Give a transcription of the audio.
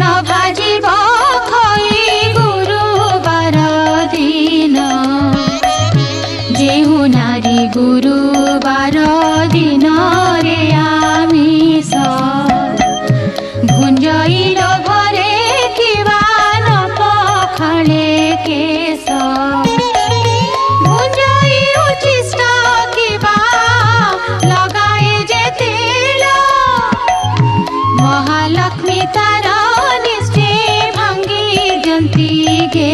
भाजिब खई गुरुबार दिन जेउ नारी गुरुबार दिन रे आमिष भुंजइल भरे किबा न पखाले केश भुंजइ उचिष्ट किबा लगाए जे तेल महालक्ष्मी तार निष्ठे भांगी जंती गे